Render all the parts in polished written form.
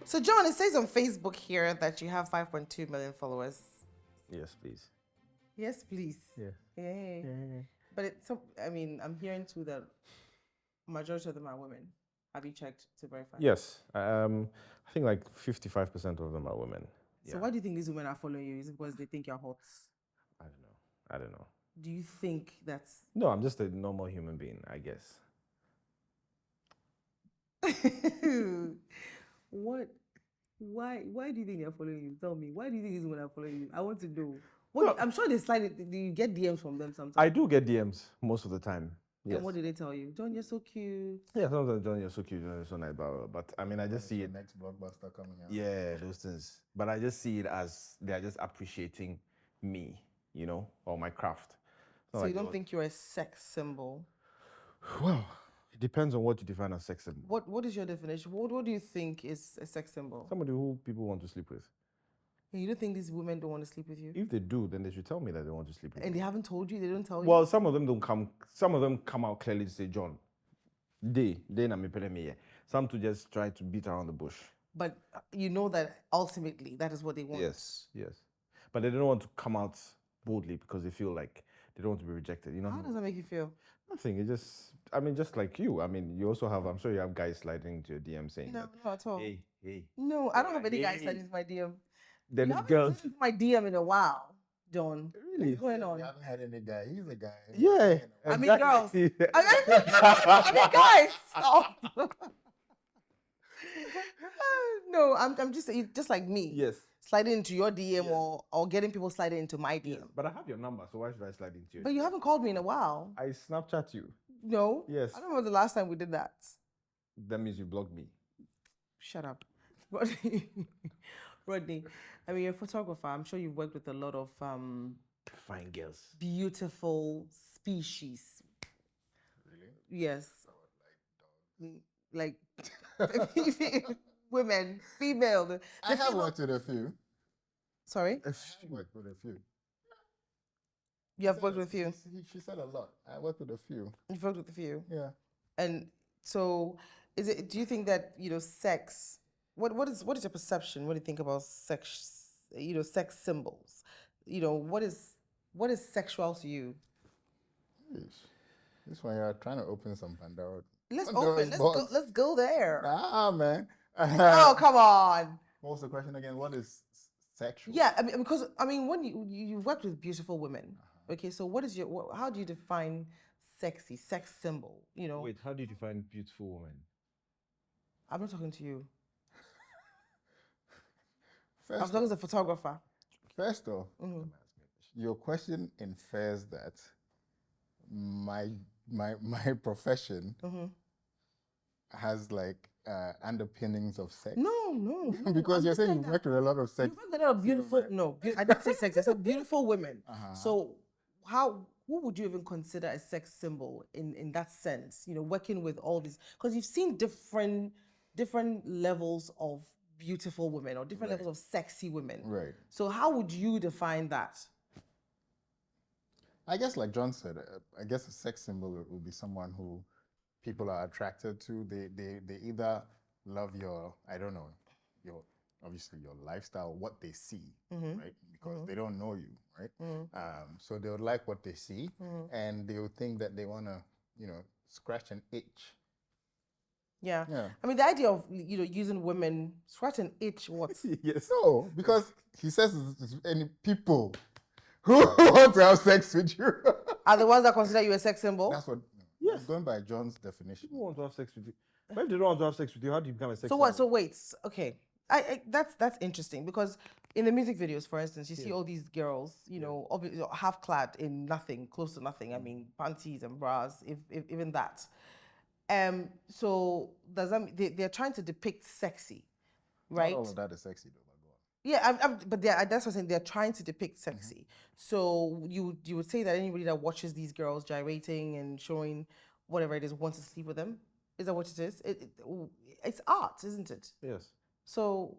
So, John, it says on Facebook here that you have 5.2 million followers. Yes, please. Yes, please. Yeah. Yay. Yeah. But it's so, I mean, I'm hearing too that majority of them are women. Have you checked to verify? Yes. I think like 55% of them are women. So why do you think these women are following you? Is it because they think you're hot? I don't know. Do you think that's... No, I'm just a normal human being, I guess. What? Why do you think they're following you? Tell me. Why do you think these women are following you? I want to know. What? No. I'm sure they slide it. Do you get DMs from them sometimes? I do get DMs most of the time. Yes. And what do they tell you? John, you're so cute. Yeah, sometimes John, you're so cute, you're so nice, but I mean, I just see it. Next blockbuster coming out. Yeah, those things. But I just see it as they're just appreciating me, you know, or my craft. So you don't think you're a sex symbol? Well, it depends on what you define as sex symbol. What is your definition? What do you think is a sex symbol? Somebody who people want to sleep with. You don't think these women don't want to sleep with you? If they do, then they should tell me that they want to sleep with me. And they haven't told you? They don't tell you? Well, some of them don't come. Some of them come out clearly to say, John, they na me pele me. Some to just try to beat around the bush. But you know that ultimately that is what they want. Yes. But they don't want to come out boldly because they feel like they don't want to be rejected. You know? How does that make you feel? Nothing. It just, I mean, just like you. I mean, you also have, I'm sure you have guys sliding into your DM saying No, not at all. Hey. No, I don't have any guys sliding into my DM. Then you haven't girls. slid into my DM in a while, John. Really? What's going on? You haven't had any guy. He's a guy. Yeah. I mean, girls. I mean, guys, stop. No, I'm just like me. Yes. Sliding into your DM or getting people sliding into my DM. Yes. But I have your number, so why should I slide into your But you haven't called me in a while. I Snapchat you. No. Yes. I don't remember the last time we did that. That means you blocked me. Shut up. Rodney, I mean, you're a photographer. I'm sure you've worked with a lot of fine girls. Beautiful species. Really? Yes. So like women, female. I have worked with a few. Sorry? I worked with a few. You have worked with a few? She said a lot. I worked with a few. You've worked with a few? Yeah. And so, do you think that, sex, what is your perception when you think about sex, sex symbols? What is sexual to you? This one you're trying to open some Pandora. Let's go there. Man. Oh, come on. What was the question again? What is sexual? Yeah, I mean, because when you've worked with beautiful women, okay, so how do you define sexy, sex symbol? Wait, how do you define beautiful woman? I'm not talking to you. I'm talking to a photographer. First off, your question infers that my profession has like underpinnings of sex. No. Because you're saying you've worked with a lot of sex. You've worked with a lot of beautiful. No, I didn't say sex. I said beautiful women. So who would you even consider a sex symbol in that sense? Working with all these, because you've seen different levels of beautiful women or different levels of sexy women. Right. So how would you define that? I guess, like John said, I guess a sex symbol would be someone who people are attracted to. They either love your, I don't know, obviously your lifestyle, what they see, right? Because they don't know you, right? So they would like what they see, and they would think that they want to, scratch an itch. Yeah. I mean, the idea of using women, scratch an itch, what? Yes. No, because he says any people who want to have sex with you are the ones that consider you a sex symbol. That's what. Yes. I'm going by John's definition. People want to have sex with you. But if they don't want to have sex with you, how do you become a sex So symbol? what? So wait. Okay. That's interesting because in the music videos, for instance, you see all these girls, obviously half clad in nothing, close to nothing. I mean, panties and bras, if even that. So does that mean they're trying to depict sexy, right? Not all of that is sexy though. Yeah, but that's what I'm saying. They're trying to depict sexy. So you would say that anybody that watches these girls gyrating and showing whatever it is wants to sleep with them. Is that what it is? it's art, isn't it? Yes. So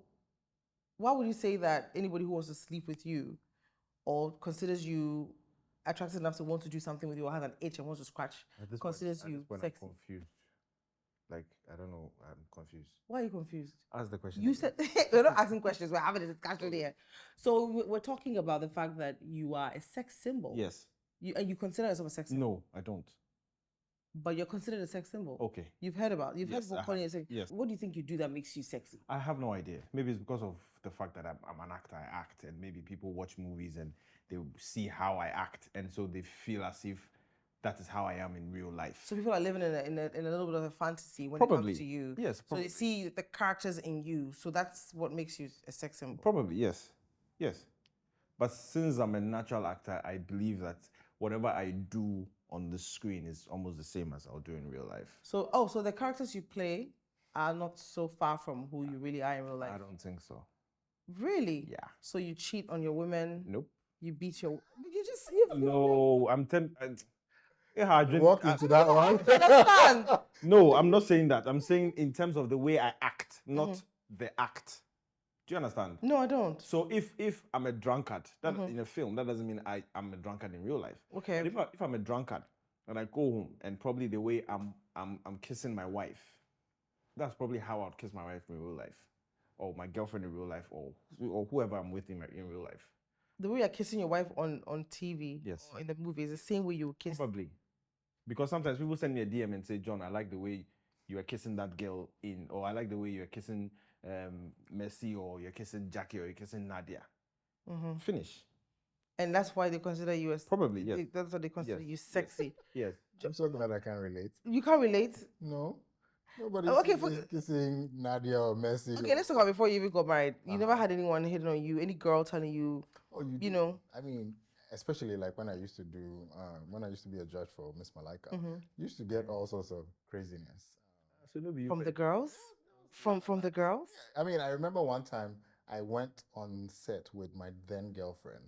why would you say that anybody who wants to sleep with you or considers you attractive enough to want to do something with you or has an itch and wants to scratch considers you sexy? I'm confused. Like, I don't know. I'm confused. Why are you confused? Ask the question. You again. said we're not asking questions. We're having a discussion here. So we're talking about the fact that you are a sex symbol. Yes. And you consider yourself a sex symbol. No, I don't. But you're considered a sex symbol. Okay. You've heard heard Yes, people I calling you have. sex. Yes. What do you think you do that makes you sexy? I have no idea. Maybe it's because of the fact that I'm an actor. I act, and maybe people watch movies and they see how I act, and so they feel as if that is how I am in real life. So people are living in a little bit of a fantasy when it Probably. comes to you. Yes, So probably. they see the characters in you. So that's what makes you a sex symbol. Probably, yes. Yes. But since I'm a natural actor, I believe that whatever I do on the screen is almost the same as I'll do in real life. So so the characters you play are not so far from who you really are in real life. I don't think so. Really? Yeah. So you cheat on your women. Nope. You beat your. You just. No, I'm Walk into that one. Understand? No, I'm not saying that. I'm saying in terms of the way I act, not Mm-hmm. the act. Do you understand? No, I don't. So if I'm a drunkard, that in a film, that doesn't mean I'm a drunkard in real life. Okay. But if I'm a drunkard and I go home and probably the way I'm kissing my wife, that's probably how I'd kiss my wife in real life, or my girlfriend in real life, or whoever I'm with in real life. The way you're kissing your wife on TV, Yes, or in the movie, is the same way you would kiss. probably. Because sometimes people send me a DM and say, John, I like the way you are kissing that girl or I like the way you're kissing Messi, or you're kissing Jackie, or you're kissing Nadia. Finish. And that's why they consider you as. Probably, yes. That's why they consider Yes, you sexy. Yes. I'm so glad I can relate. You can't relate. No. Nobody's Okay, kissing Nadia or Messi. Okay, let's talk about before you even got married. You never had anyone hitting on you, any girl telling you, you know. I mean, especially like when I used to do, when I used to be a judge for Miss Malaika, used to get all sorts of craziness. From the girls? From the girls? I mean, I remember one time I went on set with my then girlfriend,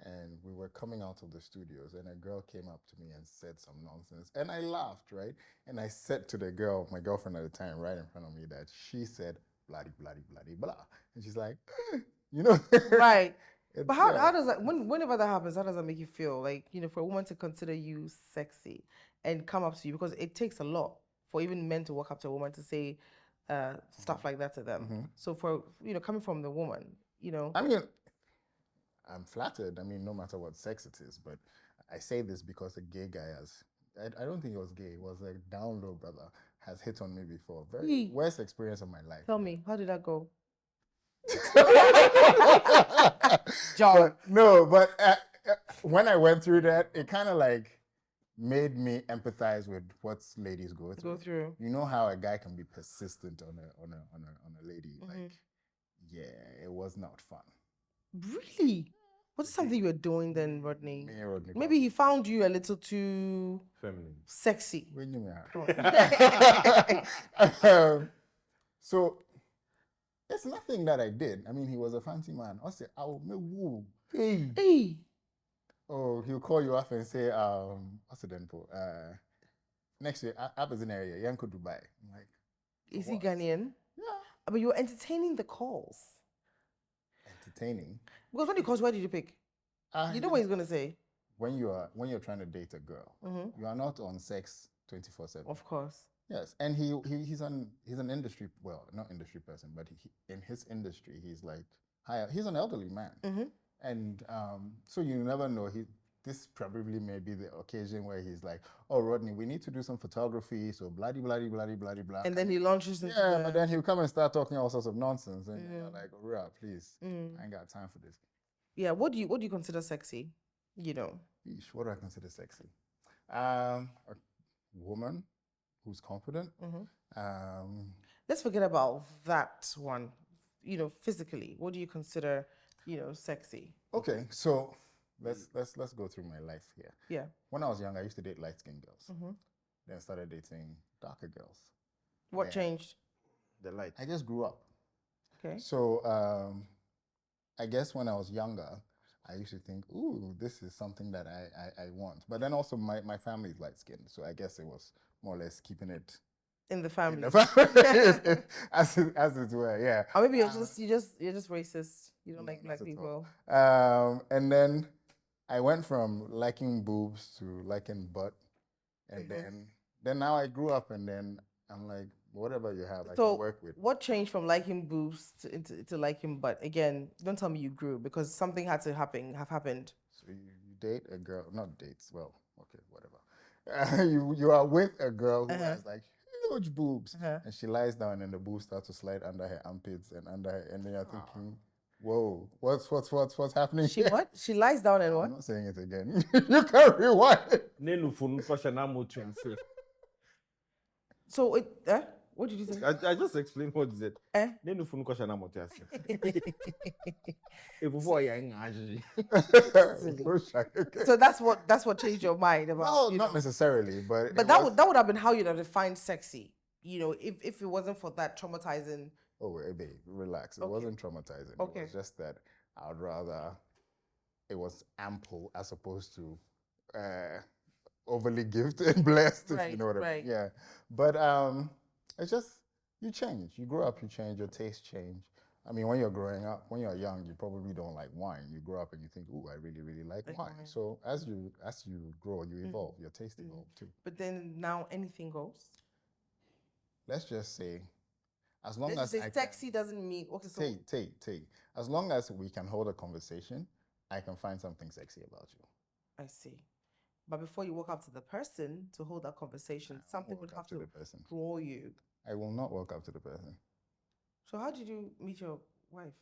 and we were coming out of the studios, and a girl came up to me and said some nonsense, and I laughed, right? And I said to the girl, my girlfriend at the time, right in front of me, that she said bloody bloody bloody blah, and she's like, you know, right? But how does that, whenever that happens, how does that make you feel? Like, you know, for a woman to consider you sexy and come up to you, because it takes a lot for even men to walk up to a woman to say stuff like that to them. So for, you know, coming from the woman, you know. I mean, I'm flattered. I mean, no matter what sex it is, but I say this because a gay guy I don't think he was gay. He was a down low brother, has hit on me before. Very worst experience of my life. Tell me, how did that go? John. But when I went through that, it kind of like made me empathize with what ladies go through. You know how a guy can be persistent on a lady. Like, yeah, it was not fun. Really? What's something you were doing then, Rodney? Me and Rodney. Maybe he found you a little too feminine, sexy. When you so it's nothing that I did. I mean, he was a fancy man. I said, "I'll make woo." Hey. Oh, he'll call you up and say, what's the then for? Next year, up is an area, Yanko Dubai. I'm like, is he Ghanaian? Yeah. But you were entertaining the calls. Entertaining? Because when he calls, where did you pick? You know what he's gonna say. When you're trying to date a girl, you are not on sex 24/7. Of course. Yes, and he's an industry, well, not industry person, but in his industry he's like higher. He's an elderly man, and so you never know. This probably may be the occasion where he's like, "Oh, Rodney, we need to do some photography, so bloody bloody bloody bloody blah." And then he launches into and then he'll come and start talking all sorts of nonsense, and you're like, "Ura, please, I ain't got time for this." Yeah, what do you consider sexy? You know. What do I consider sexy? A woman who's confident. Let's forget about that one. You know, physically, what do you consider, you know, sexy? Okay, so let's go through my life here. Yeah. When I was young, I used to date light-skinned girls. Then I started dating darker girls. What changed? The light. I just grew up. Okay. So I guess when I was younger, I used to think, ooh, this is something that I want. But then also my family is light-skinned, so I guess it was more or less keeping it In the family. in the family, as it were, yeah. Or maybe you're just racist. You don't like not black at people. And then I went from liking boobs to liking butt, and then now I grew up, and then I'm like, whatever you have, I can work with. What changed from liking boobs to liking butt? Again, don't tell me you grew, because something had to have happened. So you date a girl, not dates. Well, okay, whatever. You are with a girl who has like huge boobs, and she lies down, and the boobs start to slide under her armpits and under her, and then you're thinking, whoa, what's happening? She what? She lies down and what? I'm not saying it again. You can rewind. So what did you say? I just explained what you said. So that's what changed your mind about. Well, not necessarily, but that would have been how you'd have defined sexy. You know, if it wasn't for that traumatizing. Oh, babe, relax. It wasn't traumatizing. Okay. It was just that I would rather it was ample as opposed to overly gifted and blessed, if you know what I mean. Yeah. But it's just, you change. You grow up, you change, your tastes change. I mean, when you're growing up, when you're young, you probably don't like wine. You grow up and you think, "Ooh, I really, really like wine." So as you grow, you evolve. Your taste evolves too. But then now anything goes. Let's just say, as long as sexy doesn't mean okay. Take. As long as we can hold a conversation, I can find something sexy about you. I see. But before you walk up to the person to hold that conversation, something would have to draw you. I will not walk up to the person. So how did you meet your wife?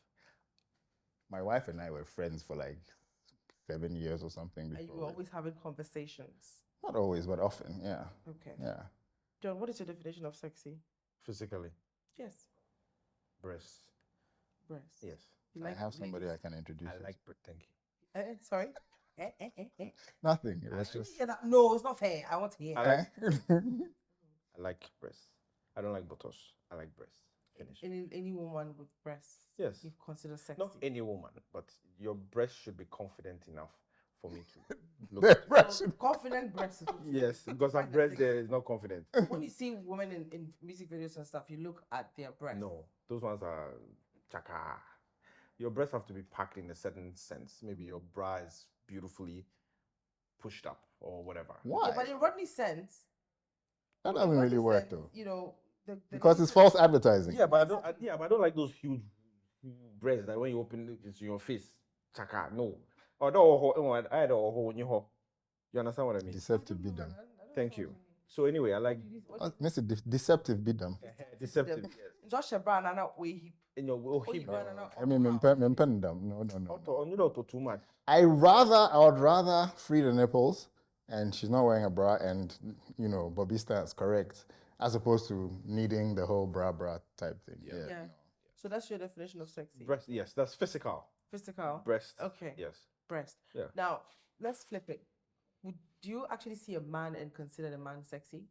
My wife and I were friends for like 7 years or something before. And you were always having conversations? Not always, but often, yeah. Okay. Yeah. John, what is your definition of sexy? Physically. Yes. Breasts. Breasts. Yes. I have somebody I can introduce. I like breast. Thank you. Sorry? Nothing. It was just... No, it's not fair. I want to hear. I like breasts. I don't like buttocks. I like breasts. Finish. Any woman with breasts, yes, you consider sexy. Not any woman, but your breast should be confident enough for me to look at breast. Confident breasts. Yes, because my breast there is not confident. When you see women in music videos and stuff, you look at their breasts. No, those ones are chaka. Your breasts have to be packed in a certain sense. Maybe your bra is beautifully pushed up or whatever. Why? Yeah, but in Rodney's sense, that doesn't really work though. You know, because it's false advertising. Yeah, but I don't like those huge breasts that when you open it, it's in your face. Chaka, no. You understand what I mean? Deceptive be them. Thank you. So anyway, I like deceptive be them. Deceptive. Yes. Josh Brown and not we. In your hip. I mean, no. Too much. I would rather free the nipples and she's not wearing a bra and Bobby stands correct, as opposed to needing the whole bra type thing. Yeah. No. So that's your definition of sexy. Breast, yes, that's physical. Physical. Breast. Okay. Yes. Breast. Yeah. Now let's flip it. Do you actually see a man and consider the man sexy?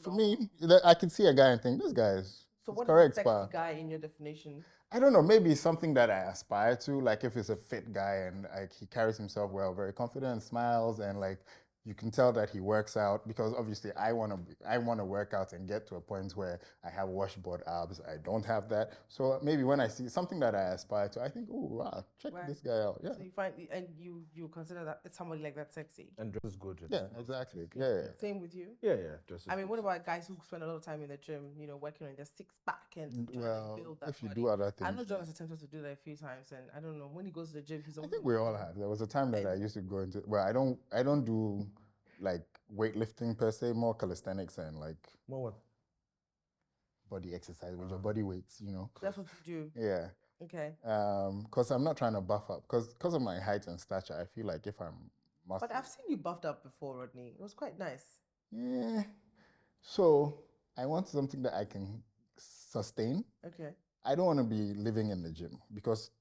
For me, I can see a guy and think this guy is. So what correct, is a sexy guy in your definition? I don't know. Maybe it's something that I aspire to. Like if it's a fit guy and like he carries himself well, very confident, smiles, and like you can tell that he works out, because obviously I want to work out and get to a point where I have washboard abs. I don't have that. So maybe when I see something that I aspire to, I think, oh wow, check this guy out. Yeah. So you find and you consider that somebody like that sexy. And dress is good. Yeah, exactly. Yeah. Same with you. Yeah. Dress. I mean, what about guys who spend a lot of time in the gym, working on their six pack and trying to build that if you body? do other things. I know John has attempted to do that a few times, and I don't know, when he goes to the gym, he's. I think we all have. There was a time that I used to go into. Well, I don't do like weightlifting per se, more calisthenics and like more what? Body exercise with your body weights, That's what you do. Yeah. Okay. Because I'm not trying to buff up. Because of my height and stature, I feel like if I'm muscular. But I've seen you buffed up before, Rodney. It was quite nice. Yeah. So I want something that I can sustain. Okay. I don't want to be living in the gym, because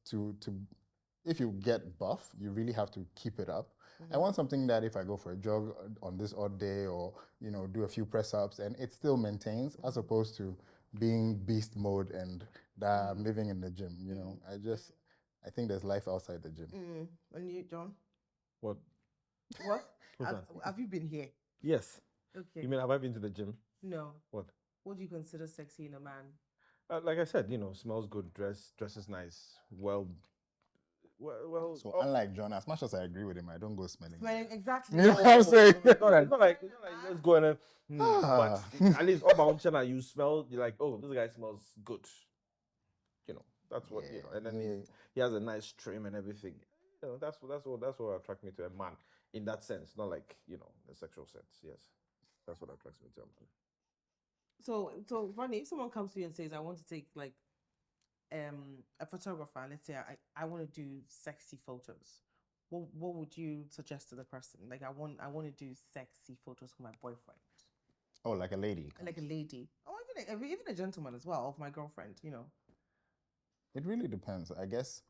if you get buff, you really have to keep it up. I want something that if I go for a jog on this odd day, or do a few press ups, and it still maintains, as opposed to being beast mode and that I'm living in the gym. I think there's life outside the gym. And you, John? What? Have you been here? Yes. Okay. You mean have I been to the gym? No. What? What do you consider sexy in a man? Like I said, smells good, dresses nice, well. So unlike John, as much as I agree with him, I don't go smelling. Exactly. You know what I'm saying? It's not like let's go and but at least all my own channel, you smell, you're like, oh, this guy smells good. That's what and then he has a nice trim and everything. That's what attracts me to a man in that sense, not like the sexual sense. Yes, that's what attracts me to a man. So Ronnie, if someone comes to you and says, I want to take like a photographer, let's say I want to do sexy photos, what would you suggest to the person? Like I want to do sexy photos for my boyfriend. Oh, like a lady. Like a lady. Oh, even a gentleman as well, of my girlfriend, It really depends. I guess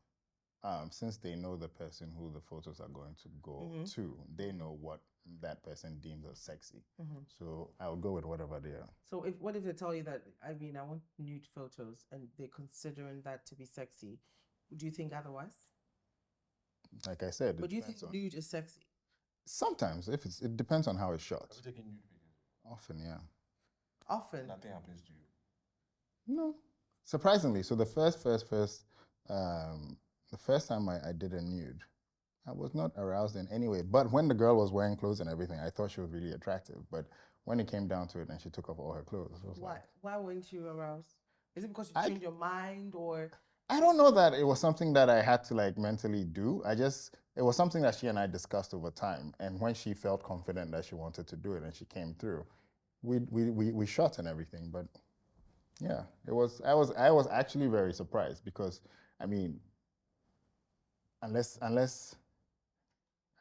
since they know the person who the photos are going to go to, they know what that person deems as sexy. So I'll go with whatever they are. So what if they tell you that, I want nude photos and they're considering that to be sexy? Do you think otherwise? Like I said, But do you think nude is sexy? Sometimes, it depends on how it's shot. Have you taken nude pictures? Often, yeah. Often. Nothing happens to you. No, surprisingly. So the first time I did a nude, I was not aroused in any way. But when the girl was wearing clothes and everything, I thought she was really attractive. But when it came down to it and she took off all her clothes, I was Why? like, Why weren't you aroused? Is it because you changed your mind, or? I don't know that it was something that I had to like mentally do. It was something that she and I discussed over time. And when she felt confident that she wanted to do it and she came through, we shot and everything. But yeah, I was actually very surprised because, unless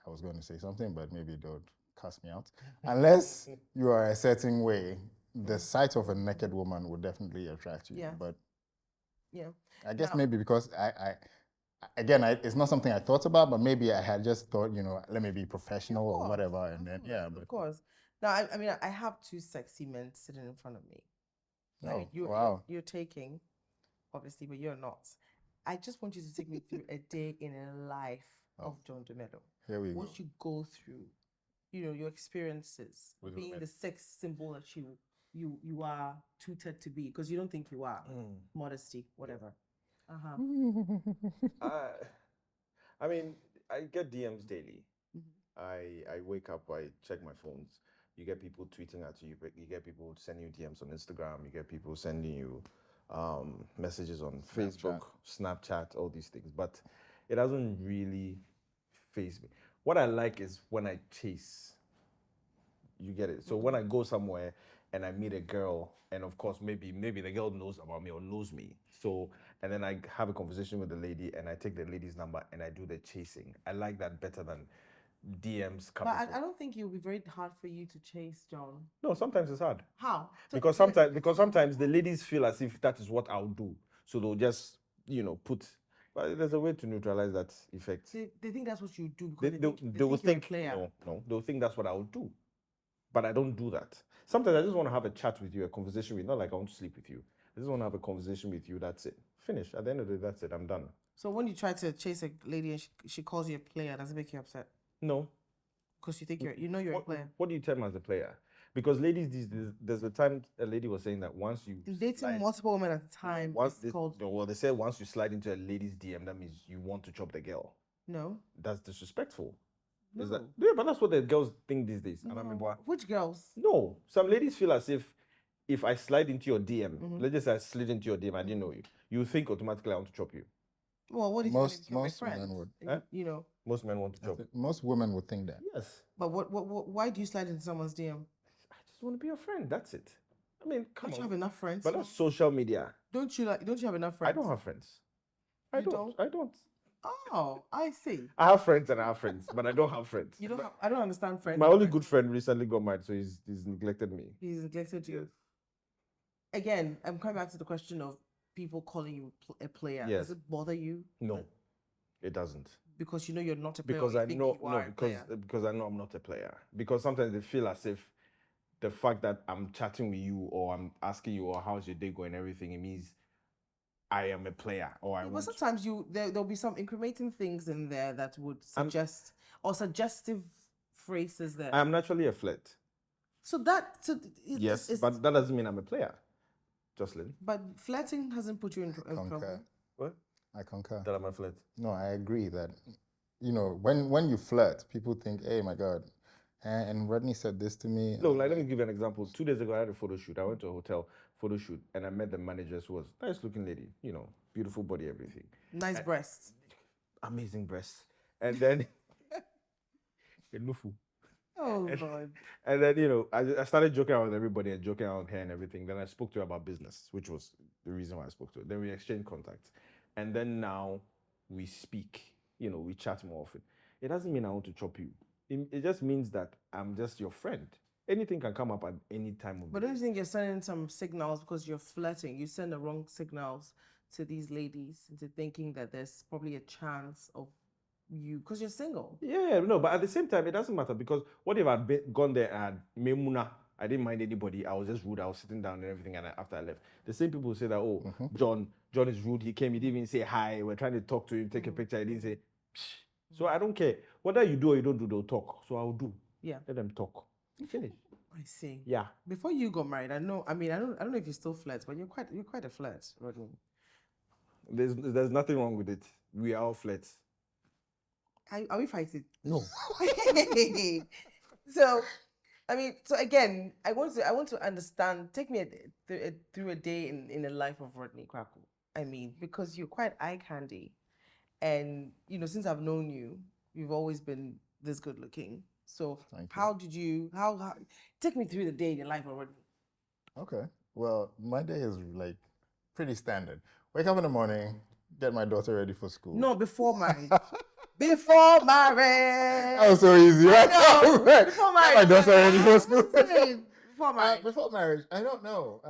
I was going to say something, but maybe don't cuss me out. Unless you are a certain way, the sight of a naked woman would definitely attract you. Yeah. But Yeah. I guess maybe because it's not something I thought about, but maybe I had just thought, let me be professional or whatever, and then Of course. Now, I have two sexy men sitting in front of me. Oh, Like, you're taking, obviously, but you're not. I just want you to take me through a day in a life of John DeMello. Here we go. What you go through, your experiences, being the sex symbol that you are tutored to be, because you don't think you are. Modesty, whatever. I get DMs daily. I wake up, I check my phones. You get people tweeting at you. You get people sending you DMs on Instagram. You get people sending you messages on Facebook, Snapchat, all these things. But it doesn't really faze me. What I like is when I chase. You get it? So when I go somewhere and I meet a girl, and of course maybe the girl knows about me or knows me. So, and then I have a conversation with the lady and I take the lady's number and I do the chasing. I like that better than DMs coming. But I don't think it will be very hard for you to chase John. No, sometimes it's hard. How? Because sometimes the ladies feel as if that is what I'll do. So they'll just, put. But there's a way to neutralize that effect. They think that's what you do because they will think no, they'll think that's what I'll do. But I don't do that. Sometimes I just want to have a chat with you, a conversation with you. Not like I want to sleep with you. I just want to have a conversation with you. That's it. Finish. At the end of the day, that's it. I'm done. So when you try to chase a lady and she calls you a player, does it make you upset? No. Because you think you're a player. What do you term as a player? Because ladies these days, there's a time a lady was saying that once you dating multiple women at a time, they say once you slide into a lady's DM, that means you want to chop the girl. No. That's disrespectful. No. Is that, yeah, but that's what the girls think these days. No. Which girls? No. Some ladies feel as if I slide into your DM, let's just say I slid into your DM, I didn't know you. You think automatically I want to chop you. Well, what if most you're my friend? men would? Most men want to chop. Most women would think that. Yes. But why do you slide into someone's DM? I just want to be your friend. That's it. I mean, come Don't on. you have enough friends? But that's social media. Don't you have enough friends? I don't have friends. I don't. Oh, I see. I have friends and I have friends, but I don't have friends. You don't have, I don't understand friends. My only good friend recently got married, so he's neglected me. He's neglected you. Again, I'm coming back to the question of people calling you a player. Yes. Does it bother you? No, it doesn't. Because you know you're not a player. Because I know I'm not a player. Because sometimes they feel as if the fact that I'm chatting with you or I'm asking you, or how's your day going, everything, it means I am a player, or But sometimes there'll be some incriminating things in there that would suggest or suggestive phrases there. I'm naturally a flirt. So that Yes, but that doesn't mean I'm a player. Jocelyn. But flirting hasn't put you in trouble. Concur. What? I concur. That I'm a flirt. No, I agree that, when you flirt, people think, hey, my God. And Rodney said this to me. Look, like, let me give you an example. 2 days ago, I had a photo shoot. I went to a hotel photo shoot, and I met the manager, who was a nice-looking lady, beautiful body, everything. Nice breasts. Amazing breasts. And then, Oh, Lord. and then, I started joking around with everybody and joking around with her and everything. Then I spoke to her about business, which was the reason why I spoke to her. Then we exchanged contacts. And then now we speak, we chat more often. It doesn't mean I want to chop you. It just means that I'm just your friend. Anything can come up at any time of But the don't day. you think you're sending some signals because you're flirting? You send the wrong signals to these ladies into thinking that there's probably a chance of you because you're single. Yeah, no, but at the same time, it doesn't matter because what if I'd gone there and Memuna, I didn't mind anybody, I was just rude, I was sitting down and everything, and after I left, the same people say that, oh, John is rude, he came, he didn't even say hi, we're trying to talk to him, take a picture, he didn't say, psh. So I don't care. Whether you do or you don't do, they'll talk. So I'll do. Yeah. Let them talk. Finish. I see. Yeah. Before you got married, I don't know if you still flirt, but you're quite a flirt, Rodney. There's nothing wrong with it. We are all flirts. Are we fighting? No. So again, I want to understand. Take me through a day in the life of Rodney Kwaku. I mean, because you're quite eye candy, and since I've known you, you've always been this good looking. So how did you take me through the day in your life of Rodney? Okay. Well, my day is like pretty standard. Wake up in the morning, get my daughter ready for school. No, before marriage. Before marriage. That was so easy, right? No, before marriage. My daughter ready for school. Before marriage. Before marriage, I don't know.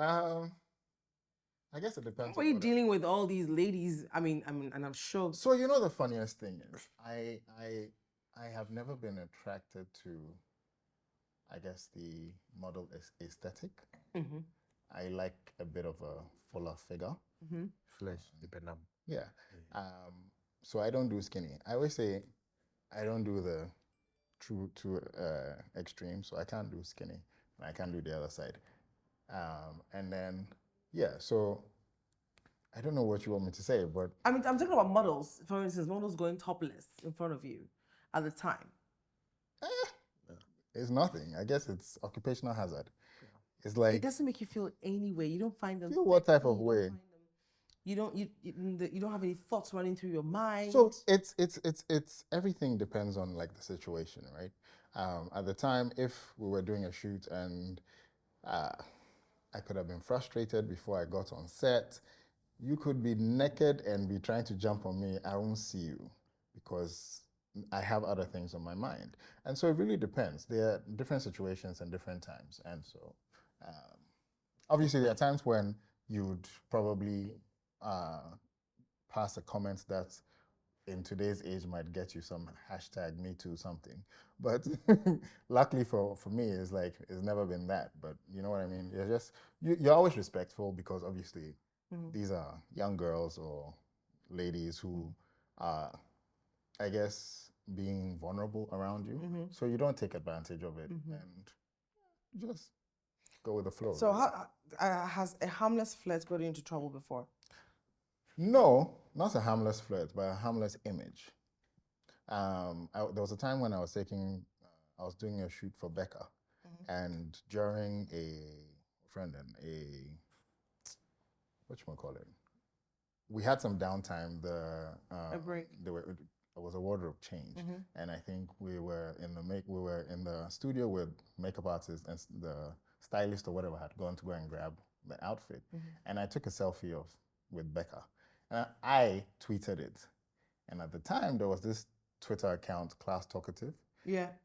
I guess it depends. How are you dealing with all these ladies? I mean, and I'm sure. So the funniest thing is, I have never been attracted to, I guess, the model aesthetic. Mm-hmm. I like a bit of a fuller figure. Mm-hmm. Flesh, the penam. Yeah. So I don't do skinny. I always say I don't do the true to extreme. So I can't do skinny, and I can't do the other side. And then so I don't know what you want me to say, but I mean, I'm talking about models. For instance, models going topless in front of you at the time. it's nothing. I guess it's occupational hazard. It's like, it doesn't make you feel any way. You don't find them. Feel what type sexy, of way? You don't have any thoughts running through your mind. So it's everything depends on like the situation, right? At the time, if we were doing a shoot and I could have been frustrated before I got on set, you could be naked and be trying to jump on me. I won't see you because I have other things on my mind. And so it really depends. There are different situations and different times. And so obviously there are times when you'd probably pass a comment that in today's age might get you some #MeToo something. But luckily for me, it's never been that. But you know what I mean? You're always respectful because obviously these are young girls or ladies who are, I guess, being vulnerable around you. So you don't take advantage of it and just go with the flow. So has a harmless flirt got you into trouble before? No, not a harmless flirt, but a harmless image. There was a time when I was doing a shoot for Becca, and during we had some downtime. A break. There was a wardrobe change, and I think we were in the studio with makeup artists, and the stylist or whatever had gone to go and grab the outfit, and I took a selfie with Becca, and I tweeted it, and at the time there was this Twitter account, Class Talkative,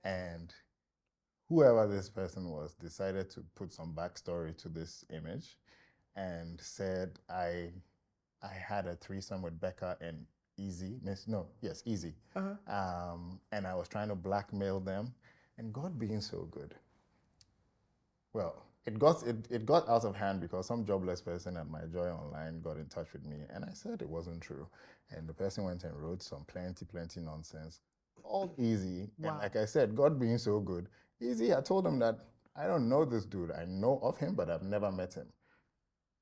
and whoever this person was decided to put some backstory to this image, and said I had a threesome with Becca and Easy. Easy. And I was trying to blackmail them, and God being so good. Well, it got out of hand because some jobless person at my Joy Online got in touch with me, and I said it wasn't true. And the person went and wrote some plenty nonsense, all Easy. Wow. And like I said, God being so good, Easy, I told him that I don't know this dude. I know of him, but I've never met him.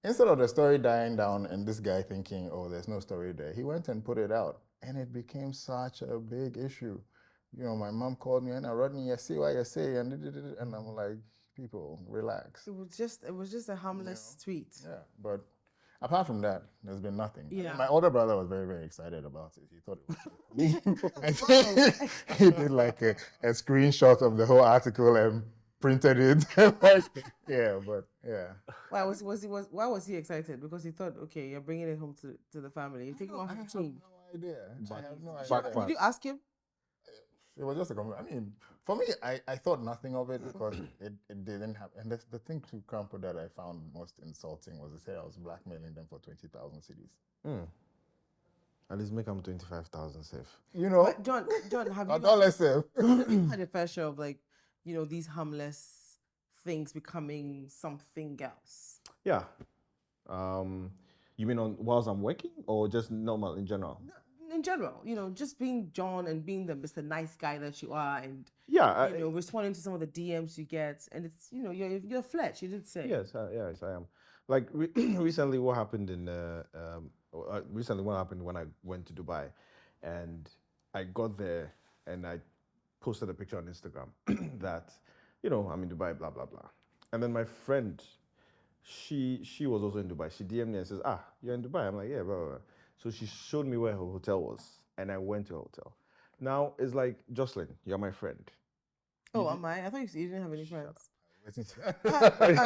instead of the story dying down and this guy thinking, oh, there's no story there, he went and put it out. And it became such a big issue. My mom called me and Rodney, you see what you say, and I'm like, people, relax. It was just a harmless tweet. Yeah, but apart from that, there's been nothing. Yeah. My older brother was very, very excited about it. He thought it was I think he did like a screenshot of the whole article and printed it. Yeah, but yeah. Why was he excited? Because he thought, okay, you're bringing it home to the family. You're taking one for the team. No idea. I have no idea. Did you ask him? It was just a compliment. I mean, for me, I thought nothing of it because it didn't happen. And the thing to Campo that I found most insulting was to say I was blackmailing them for 20,000 CDs. At least make them 25,000 safe. But John, have you $1 safe. had a fair share of these harmless things becoming something else? Yeah. You mean whilst I'm working or just normal in general? In general, just being John and being the Mr. Nice guy that you are, and Yeah. responding to some of the DMs you get, and it's you're fletch. You did say Yes, yes, I am. Like recently, what happened when I went to Dubai, and I got there and I posted a picture on Instagram that I'm in Dubai, blah blah blah, and then my friend, she was also in Dubai. She DM'd me and says, you're in Dubai. I'm like, yeah, blah blah blah. So she showed me where her hotel was, and I went to her hotel. Now it's like, Jocelyn, you're my friend. Oh, am I? I thought you didn't have any friends.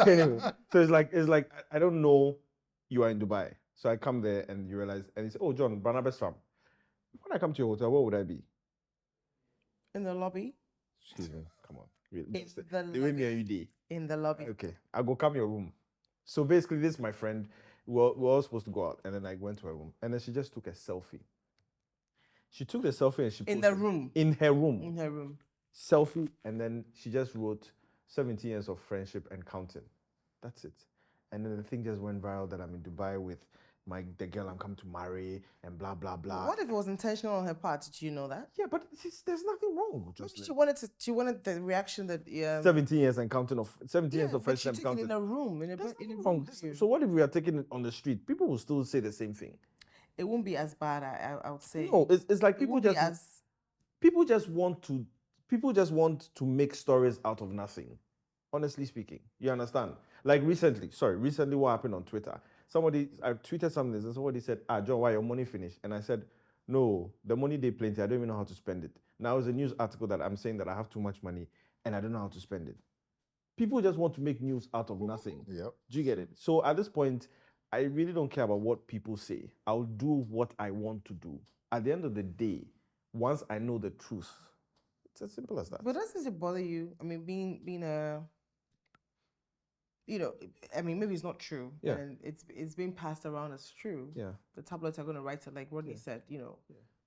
Anyway, so it's like I don't know you are in Dubai. So I come there and you realize, and he said, oh, John, Barnabas fam. When I come to your hotel, where would I be? In the lobby. Excuse me, come on. Really? In The way me and you did. In the lobby. Okay, I'll go come your room. So basically, this is my friend. We're all supposed to go out, and then I went to her room, and then she just took a selfie. She took the selfie and she in posted the room. In her room. In her room. Selfie, and then she just wrote 17 years of friendship and counting. That's it. And then the thing just went viral that I'm in Dubai with the girl I'm come to marry and blah blah blah. What if it was intentional on her part? Did you know that? Yeah, but there's nothing wrong. Maybe she wanted the reaction that 17 years and counting of 17 years of but she friendship took counting. it in a room. In a room. So what if we are taking it on the street? People will still say the same thing. It won't be as bad. I would say. No, it's like people just want to make stories out of nothing. Honestly speaking, you understand? Like recently what happened on Twitter? I tweeted something and somebody said, John, why your money finished? And I said, no, the money they plenty, I don't even know how to spend it. Now it's a news article that I'm saying that I have too much money and I don't know how to spend it. People just want to make news out of nothing. Yep. Do you get it? So at this point, I really don't care about what people say. I'll do what I want to do. At the end of the day, once I know the truth, it's as simple as that. But doesn't it bother you? I mean, being a maybe it's not true. Yeah. And it's being passed around as true. Yeah. The tabloids are going to write it like Rodney said,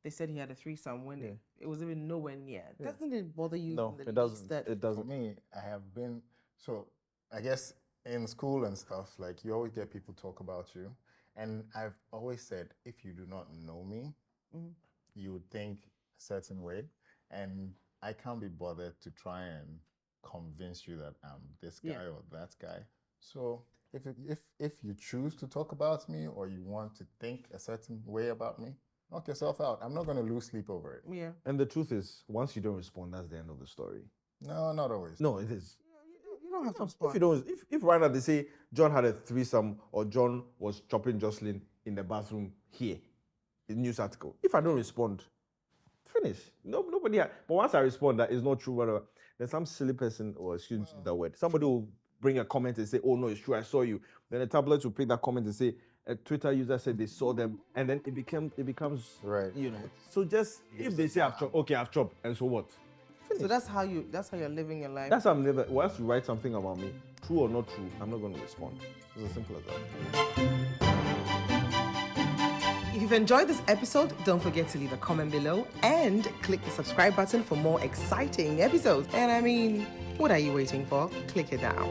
they said he had a threesome when it was even nowhere near. Yeah. Doesn't it bother you? No, in the it doesn't. least that It doesn't. For me, I have been, so I guess in school and stuff, like you always get people talk about you. And I've always said, if you do not know me, you would think a certain way. And I can't be bothered to try and convince you that I'm this guy or that guy. So if you choose to talk about me or you want to think a certain way about me, knock yourself out. I'm not going to lose sleep over it. Yeah. And the truth is, once you don't respond, that's the end of the story. No, not always. No, it is. You don't have to If respond. you don't, if right now they say John had a threesome or John was chopping Jocelyn in the bathroom here, in the news article. If I don't respond, finish. Nobody. But once I respond, that is not true. Whatever. Then some silly person, or excuse me that word, somebody will bring a comment and say, "Oh no, it's true. I saw you." Then the tabloids will pick that comment and say, "A Twitter user said they saw them," and then it becomes Right. So just if they say I've chopped, okay, I've chopped, and so what? So that's how you're living your life. That's how I'm living. Once you write something about me, true or not true, I'm not going to respond. It's as simple as that. If you've enjoyed this episode, don't forget to leave a comment below and click the subscribe button for more exciting episodes. And I mean, what are you waiting for? Click it now.